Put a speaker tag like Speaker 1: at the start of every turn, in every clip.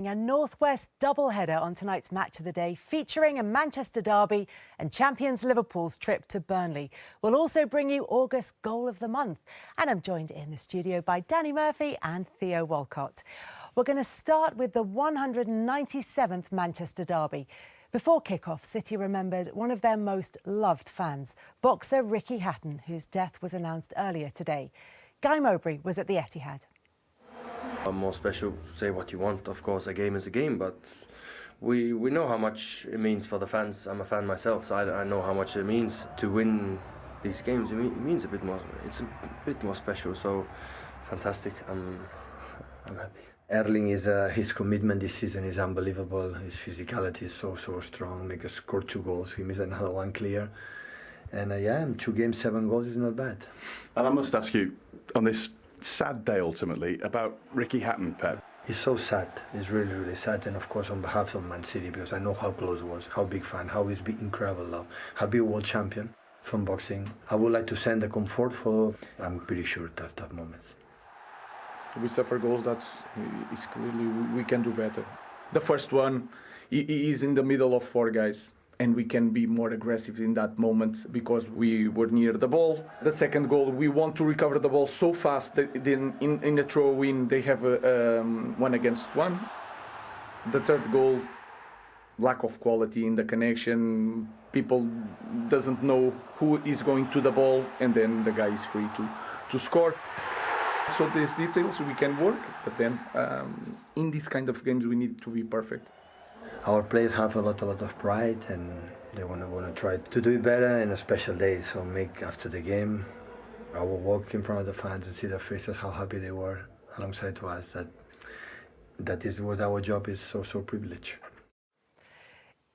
Speaker 1: A Northwest doubleheader on tonight's Match of the Day, featuring a Manchester derby and champions Liverpool's trip to Burnley. We'll also bring you August Goal of the Month. And I'm joined in the studio by Danny Murphy and Theo Walcott. We're going to start with the 197th Manchester derby. Before kick-off, City remembered one of their most loved fans, boxer Ricky Hatton, whose death was announced earlier today. Guy Mowbray was at the Etihad.
Speaker 2: More special, say what you want. Of course, a game is a game, but we know how much it means for the fans. I'm a fan myself, so I know how much it means to win these games. It means a bit more. It's a bit more special. So fantastic. I'm happy.
Speaker 3: Erling his commitment this season is unbelievable. His physicality is so strong. He scored 2 goals. He missed another one clear. And in 2 games, 7 goals is not bad.
Speaker 4: And I must ask you, on this sad day ultimately, about Ricky Hatton, Pep.
Speaker 3: He's so sad. He's really, really sad. And of course, on behalf of Man City, because I know how close he was, how big fan, how he's been incredible love, how big world champion from boxing. I would like to send the comfort for, I'm pretty sure, tough moments.
Speaker 5: We suffer goals that is clearly we can do better. The first one, he is in the middle of 4 guys. And we can be more aggressive in that moment because we were near the ball. The second goal, we want to recover the ball so fast that in the throw-in they have a 1-against-1. The third goal, lack of quality in the connection. People doesn't know who is going to the ball, and then the guy is free to score. So these details we can work, but then in these kind of games we need to be perfect.
Speaker 3: Our players have a lot of pride, and they want to try to do it better in a special day. So make after the game, I will walk in front of the fans and see their faces, how happy they were alongside to us. That is what our job is. So privileged.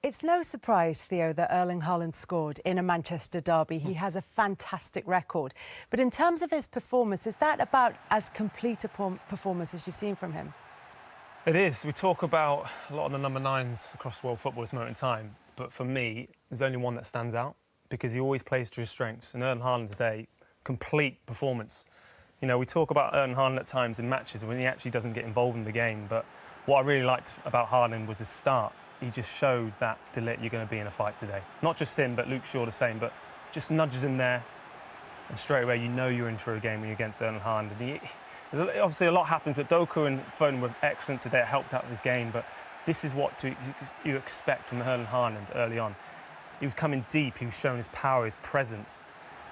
Speaker 1: It's no surprise, Theo, that Erling Haaland scored in a Manchester derby. He has a fantastic record. But in terms of his performance, is that about as complete a performance as you've seen from him?
Speaker 6: It is. We talk about a lot of the number 9s across world football at this moment in time, but for me, there's only one that stands out because he always plays to his strengths. And Erling Haaland today, complete performance. You know, we talk about Erling Haaland at times in matches when he actually doesn't get involved in the game, but what I really liked about Haaland was his start. He just showed that, De Ligt, you're going to be in a fight today. Not just him, but Luke Shaw the same, but just nudges him there, and straight away you know you're in for a game when you're against Erling Haaland. And obviously a lot happens, but Doku and Foden were excellent today. It helped out with his game, but this is what you expect from Erling Haaland early on. He was coming deep, he was showing his power, his presence.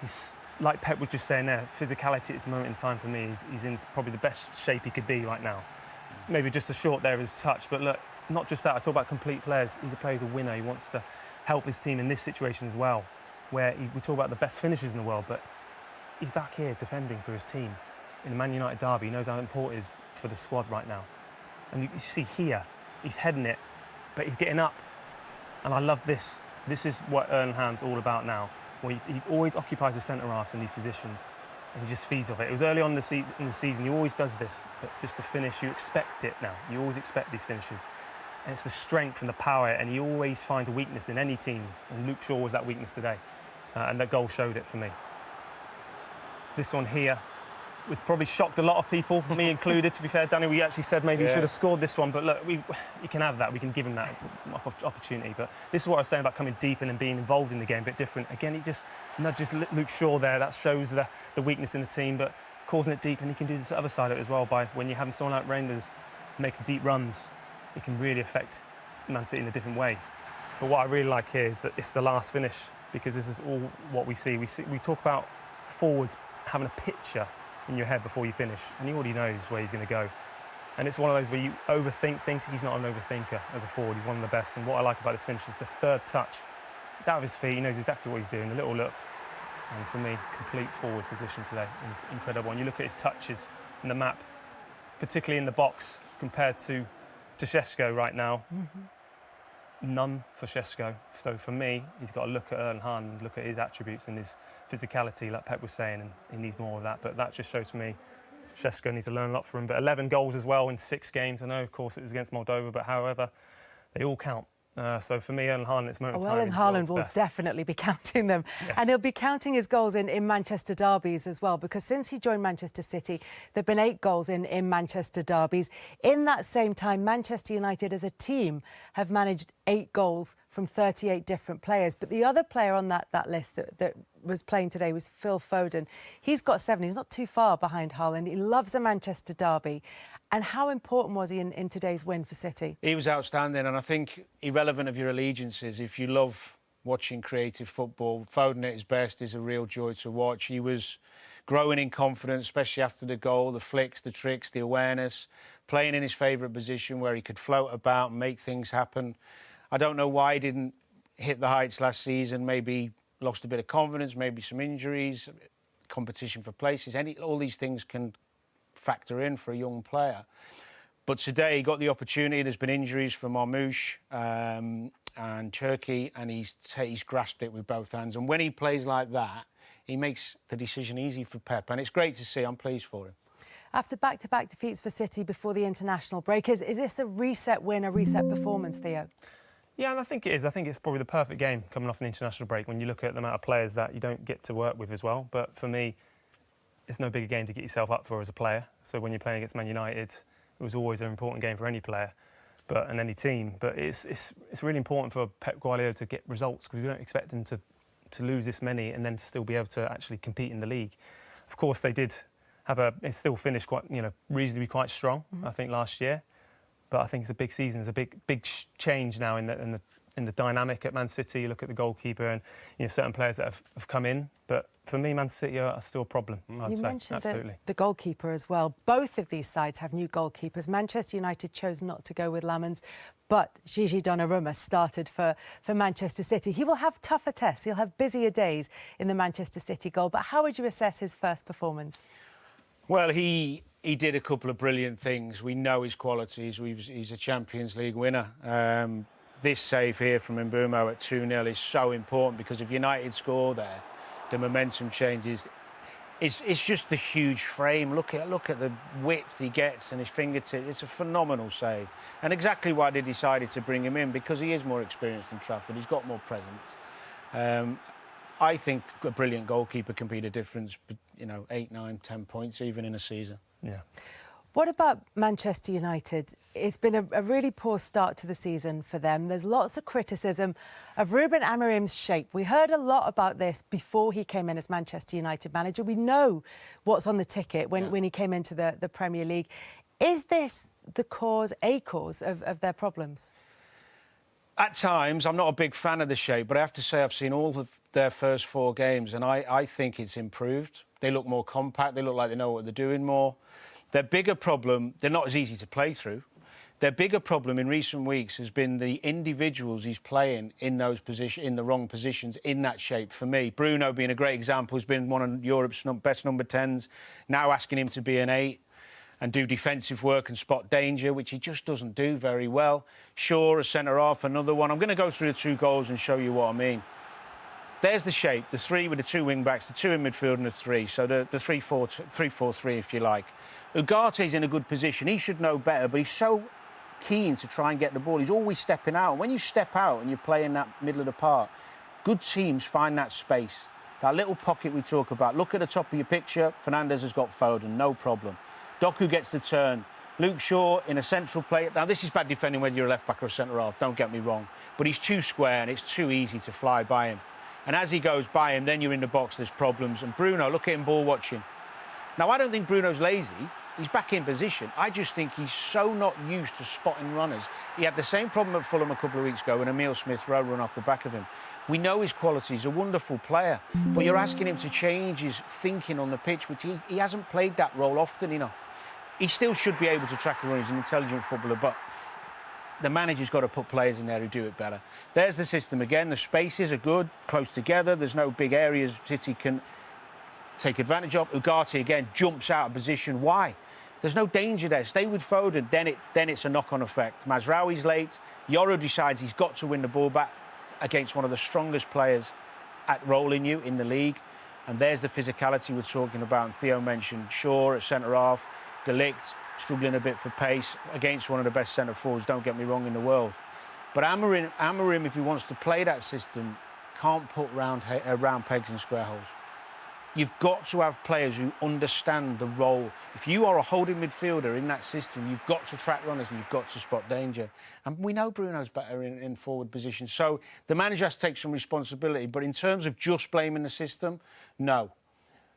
Speaker 6: He's, like Pep was just saying there, physicality at this moment in time for me, he's in probably the best shape he could be right now. Maybe just a short there of his touch, but look, not just that, I talk about complete players. He's a player, he's a winner. He wants to help his team in this situation as well, where we talk about the best finishers in the world, but he's back here defending for his team. In the Man United derby, he knows how important it is for the squad right now. And you see here, he's heading it, but he's getting up. And I love this. This is what Erling Haaland's all about now. Where he always occupies the centre-half in these positions, and he just feeds off it. It was early on in the season, he always does this, but just to finish, you expect it now. You always expect these finishes. And it's the strength and the power, and he always finds a weakness in any team. And Luke Shaw was that weakness today. And that goal showed it for me. This one here was probably shocked a lot of people, me included, to be fair. Danny, we actually said maybe he should have scored this one, but look, you can have that. We can give him that opportunity. But this is what I was saying about coming deep and being involved in the game, a bit different. Again, he just nudges Luke Shaw there. That shows the weakness in the team, but causing it deep, and he can do this other side of it as well by when you're having someone like Reinders making deep runs, it can really affect Man City in a different way. But what I really like here is that it's the last finish, because this is all what we see. We talk about forwards having a picture in your head before you finish, and he already knows where he's going to go. And it's one of those where you overthink things. He's not an overthinker as a forward. He's one of the best. And what I like about this finish is the third touch. It's out of his feet. He knows exactly what he's doing. A little look. And for me, complete forward position today. Incredible. And you look at his touches in the map, particularly in the box, compared to Šeško right now. None for Šeško. So for me, he's got to look at Erling Haaland, look at his attributes and his physicality, like Pep was saying, and he needs more of that. But that just shows for me, Šeško needs to learn a lot from him. But 11 goals as well in 6 games. I know, of course, it was against Moldova, but however, they all count. So for me, Erling Haaland, it's moment
Speaker 1: Well,
Speaker 6: of time.
Speaker 1: Erling Haaland will definitely be counting them.
Speaker 6: Yes.
Speaker 1: And he'll be counting his goals in Manchester derbies as well, because since he joined Manchester City, there have been 8 goals in Manchester derbies. In that same time, Manchester United as a team have managed 8 goals from 38 different players. But the other player on that list that was playing today was Phil Foden. He's got 7. He's not too far behind Haaland. He loves a Manchester derby. And how important was he in today's win for City?
Speaker 7: He was outstanding, and I think irrelevant of your allegiances, if you love watching creative football, Foden at his best is a real joy to watch. He was growing in confidence, especially after the goal, the flicks, the tricks, the awareness, playing in his favourite position where he could float about and make things happen. I don't know why he didn't hit the heights last season, maybe lost a bit of confidence, maybe some injuries, competition for places. All these things can factor in for a young player. But today he got the opportunity. There's been injuries for Marmoush and Turkey, and he's grasped it with both hands. And when he plays like that, he makes the decision easy for Pep. And it's great to see. I'm pleased for him.
Speaker 1: After back-to-back defeats for City before the international break, is this a reset win, a reset performance, Theo?
Speaker 6: Yeah, and I think it is. I think it's probably the perfect game coming off an international break when you look at the amount of players that you don't get to work with as well. But for me, it's no bigger game to get yourself up for as a player. So when you're playing against Man United, it was always an important game for any player and any team. But it's really important for Pep Guardiola to get results, because we don't expect him to lose this many and then to still be able to actually compete in the league. Of course, they did it still finished quite, reasonably quite strong, I think, last year. But I think it's a big season. It's a big change now in the dynamic at Man City. You look at the goalkeeper and certain players that have come in. But for me, Man City are still a problem. I'd
Speaker 1: You
Speaker 6: say.
Speaker 1: mentioned
Speaker 6: Absolutely.
Speaker 1: the goalkeeper as well. Both of these sides have new goalkeepers. Manchester United chose not to go with Lamans, but Gigi Donnarumma started for Manchester City. He will have tougher tests. He'll have busier days in the Manchester City goal. But how would you assess his first performance?
Speaker 7: Well, he did a couple of brilliant things. We know his qualities. He's a Champions League winner. This save here from Mbeumo at 2-0 is so important, because if United score there, the momentum changes. It's just the huge frame. Look at the width he gets and his fingertip. It's a phenomenal save. And exactly why they decided to bring him in, because he is more experienced than Trafford. He's got more presence. I think a brilliant goalkeeper can be the difference, 8, 9, 10 points even in a season.
Speaker 6: Yeah.
Speaker 1: What about Manchester United? It's been a really poor start to the season for them. There's lots of criticism of Ruben Amorim's shape. We heard a lot about this before he came in as Manchester United manager. We know what's on the ticket when he came into the Premier League. Is this a cause of their problems?
Speaker 7: At times, I'm not a big fan of the shape, but I have to say I've seen all of their first 4 games, and I think it's improved. They look more compact. They look like they know what they're doing more. Their bigger problem, they're not as easy to play through. Their bigger problem in recent weeks has been the individuals he's playing in the wrong positions, in that shape. For me, Bruno being a great example, has been one of Europe's best number 10s, now asking him to be an 8 and do defensive work and spot danger, which he just doesn't do very well. Shaw, a centre-half, another one. I'm going to go through the 2 goals and show you what I mean. There's the shape, the 3 with the 2 wing-backs, the 2 in midfield and the 3. So the 3-4-3, if you like. Ugarte's in a good position. He should know better, but he's so keen to try and get the ball. He's always stepping out. And when you step out and you play in that middle of the park, good teams find that space, that little pocket we talk about. Look at the top of your picture. Fernandes has got Foden, no problem. Doku gets the turn. Luke Shaw in a central play. Now, this is bad defending whether you're a left-back or a centre-half, don't get me wrong. But he's too square and it's too easy to fly by him. And as he goes by him, then you're in the box, there's problems. And Bruno, look at him ball watching. Now, I don't think Bruno's lazy. He's back in position. I just think he's so not used to spotting runners. He had the same problem at Fulham a couple of weeks ago when Emile Smith-Rowe run off the back of him. We know his quality. He's a wonderful player. But you're asking him to change his thinking on the pitch, which he hasn't played that role often enough. He still should be able to track a run. He's an intelligent footballer, but the manager's got to put players in there who do it better. There's the system again. The spaces are good, close together. There's no big areas City can take advantage of. Ugarte, again, jumps out of position. Why? There's no danger there. Stay with Foden, then it's a knock-on effect. Mazraoui's late. Yoro decides he's got to win the ball back against one of the strongest players at rolling you in the league. And there's the physicality we're talking about. And Theo mentioned Shaw at centre-half, De Ligt struggling a bit for pace against one of the best centre-forwards, don't get me wrong, in the world. But Amorim, if he wants to play that system, can't put round pegs in square holes. You've got to have players who understand the role. If you are a holding midfielder in that system, you've got to track runners and you've got to spot danger. And we know Bruno's better in forward position. So the manager has to take some responsibility. But in terms of just blaming the system, no.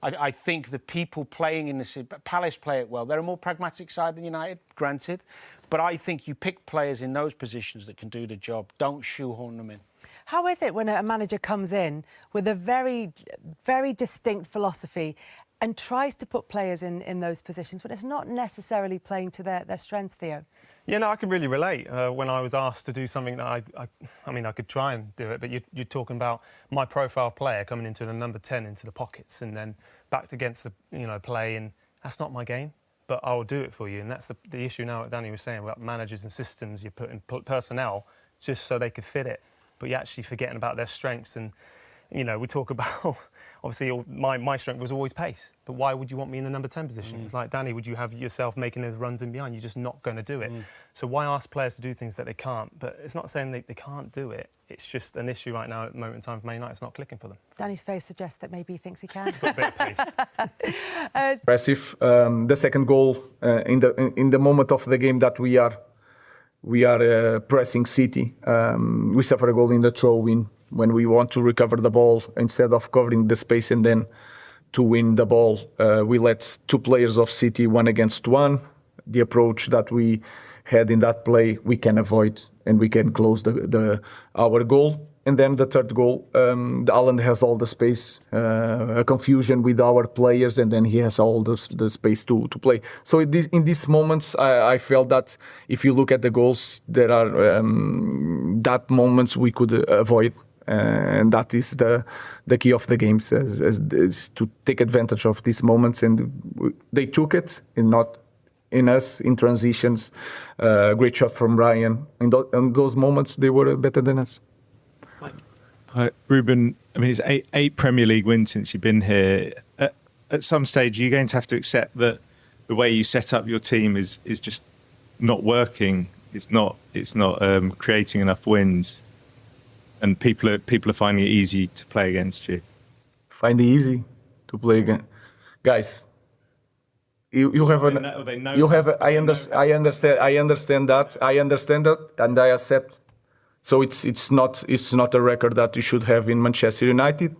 Speaker 7: I think the people playing in the system, Palace play it well. They're a more pragmatic side than United, granted. But I think you pick players in those positions that can do the job. Don't shoehorn them in.
Speaker 1: How is it when a manager comes in with a very, very distinct philosophy and tries to put players in those positions when it's not necessarily playing to their strengths, Theo?
Speaker 6: Yeah, no, I can really relate. When I was asked to do something that I mean, I could try and do it, but you're talking about my profile player coming into the number 10 into the pockets and then backed against the play, and that's not my game. But I'll do it for you, and that's the issue now. What Danny was saying about managers and systems. You put in personnel just so they could fit it, but you're actually forgetting about their strengths. And we talk about obviously my strength was always pace, but why would you want me in the number 10 position? It's like, Danny, would you have yourself making those runs in behind? You're just not going to do it. So why ask players to do things that they can't? But it's not saying they can't do it. It's just an issue right now at the moment in time for Man United. It's not clicking for them.
Speaker 1: Danny's face suggests that maybe he thinks he can.
Speaker 6: Got a bit of pace.
Speaker 5: Impressive. The second goal in the moment of the game that we are pressing City. We suffer a goal in the throw-in when we want to recover the ball instead of covering the space and then to win the ball. We let two players of City 1 against 1. The approach that we had in that play we can avoid and we can close our goal. And then the third goal, Haaland has all the space, a confusion with our players, and then he has all the space to play. So in these moments, I felt that if you look at the goals, there are that moments we could avoid. And that is the key of the games, is to take advantage of these moments. And they took it, and not in us, in transitions. Great shot from Ryan. In those moments, they were better than us.
Speaker 8: Ruben, I mean, it's eight Premier League wins since you've been here. At some stage, you're going to have to accept that the way you set up your team is just not working. It's not creating enough wins, and people are finding it easy to play against you.
Speaker 5: Find it easy to play against, guys. You have I understand that, and I accept. So it's not a record that you should have in Manchester United.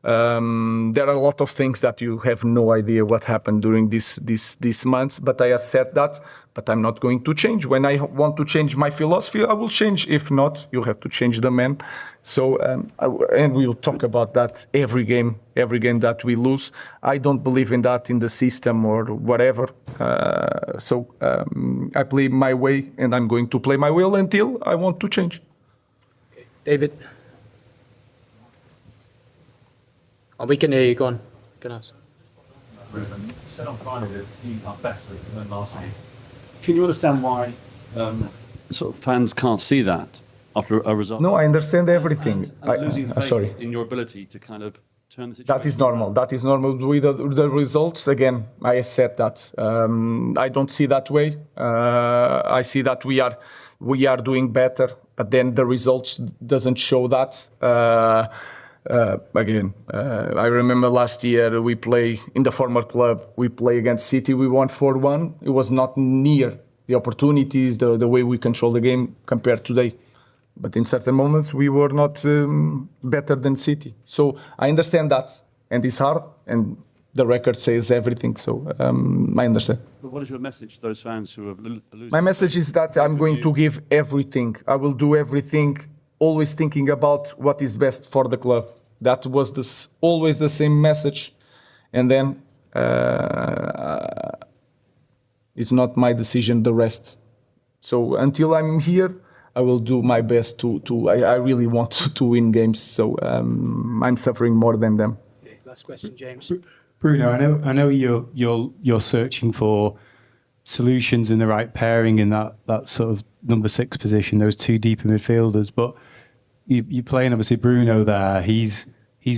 Speaker 5: There are a lot of things that you have no idea what happened during these months, but I accept that. But I'm not going to change. When I want to change my philosophy, I will change. If not, you have to change the man. So and we will talk about that every game that we lose. I don't believe in that in the system or whatever. So I play my way, and I'm going to play my will until I want to change.
Speaker 9: David. Oh, we can hear you. Go on. Can ask.
Speaker 10: You said on Friday that you are better than last year. Can you understand why sort of fans can't see that after a result?
Speaker 5: No, I understand everything.
Speaker 10: Losing faith
Speaker 5: sorry.
Speaker 10: in your ability to kind of turn the situation.
Speaker 5: That is normal. That is normal with the results. Again, I said that. I don't see that way. I see that we are doing better, but then the results doesn't show that. I remember last year we play in the former club. We play against City. We won 4-1. It was not near the opportunities, the way we control the game compared today. But in certain moments we were not better than City. So I understand that, and it's hard. And the record says everything. So I understand.
Speaker 10: But what is your message to those fans who are losing?
Speaker 5: My message is that I'm going to give everything. I will do everything, always thinking about what is best for the club. That was always the same message. And then it's not my decision, the rest. So until I'm here, I will do my best I really want to win games. So I'm suffering more than them.
Speaker 9: Okay, last question, James.
Speaker 11: Bruno, I know you're searching for solutions in the right pairing in that sort of number 6 position, those two deeper midfielders, but you're playing obviously Bruno there. He's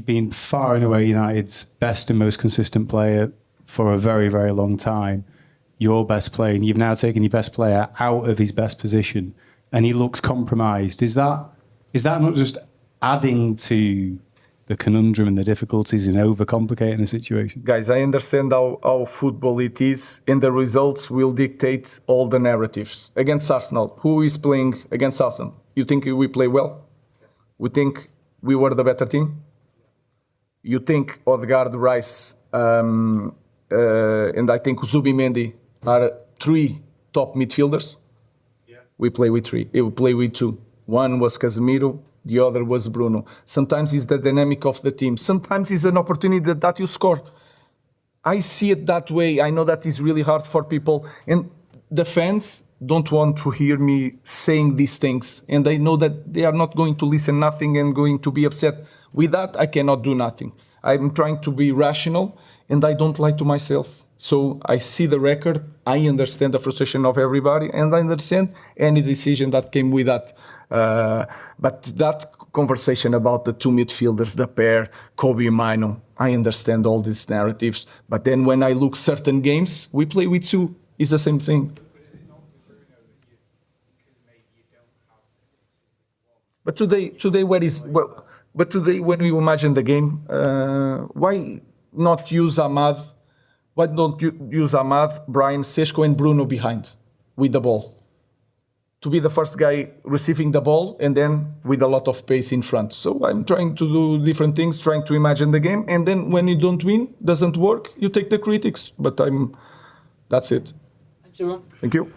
Speaker 11: been far and away United's best and most consistent player for a very, very long time. Your best player, and you've now taken your best player out of his best position. and he looks compromised. Is that not just adding to the conundrum and the difficulties and overcomplicating the situation?
Speaker 5: Guys, I understand how football it is, and the results will dictate all the narratives. Against Arsenal, who is playing against Arsenal? You think we play well? We think we were the better team? You think Odegaard, Rice, and I think Zubimendi are 3 top midfielders? Yeah. We play with 3. We play with 2. One was Casemiro, the other was Bruno. Sometimes it's the dynamic of the team. Sometimes it's an opportunity that you score. I see it that way. I know that is really hard for people. And the fans don't want to hear me saying these things. And I know that they are not going to listen nothing and going to be upset. With that, I cannot do nothing. I'm trying to be rational, and I don't lie to myself. So I see the record, I understand the frustration of everybody, and I understand any decision that came with that. But that conversation about the 2 midfielders, the pair, Kobe and Mino, I understand all these narratives. But then when I look certain games, we play with 2. It's the same thing. But today when we imagine the game, why not use Ahmad? Why don't you use Ahmad, Brian, Sesco, and Bruno behind with the ball? To be the first guy receiving the ball and then with a lot of pace in front. So I'm trying to do different things, trying to imagine the game. And then when you don't win, doesn't work, you take the critics. But that's it.
Speaker 9: Thanks, everyone.
Speaker 5: Thank you.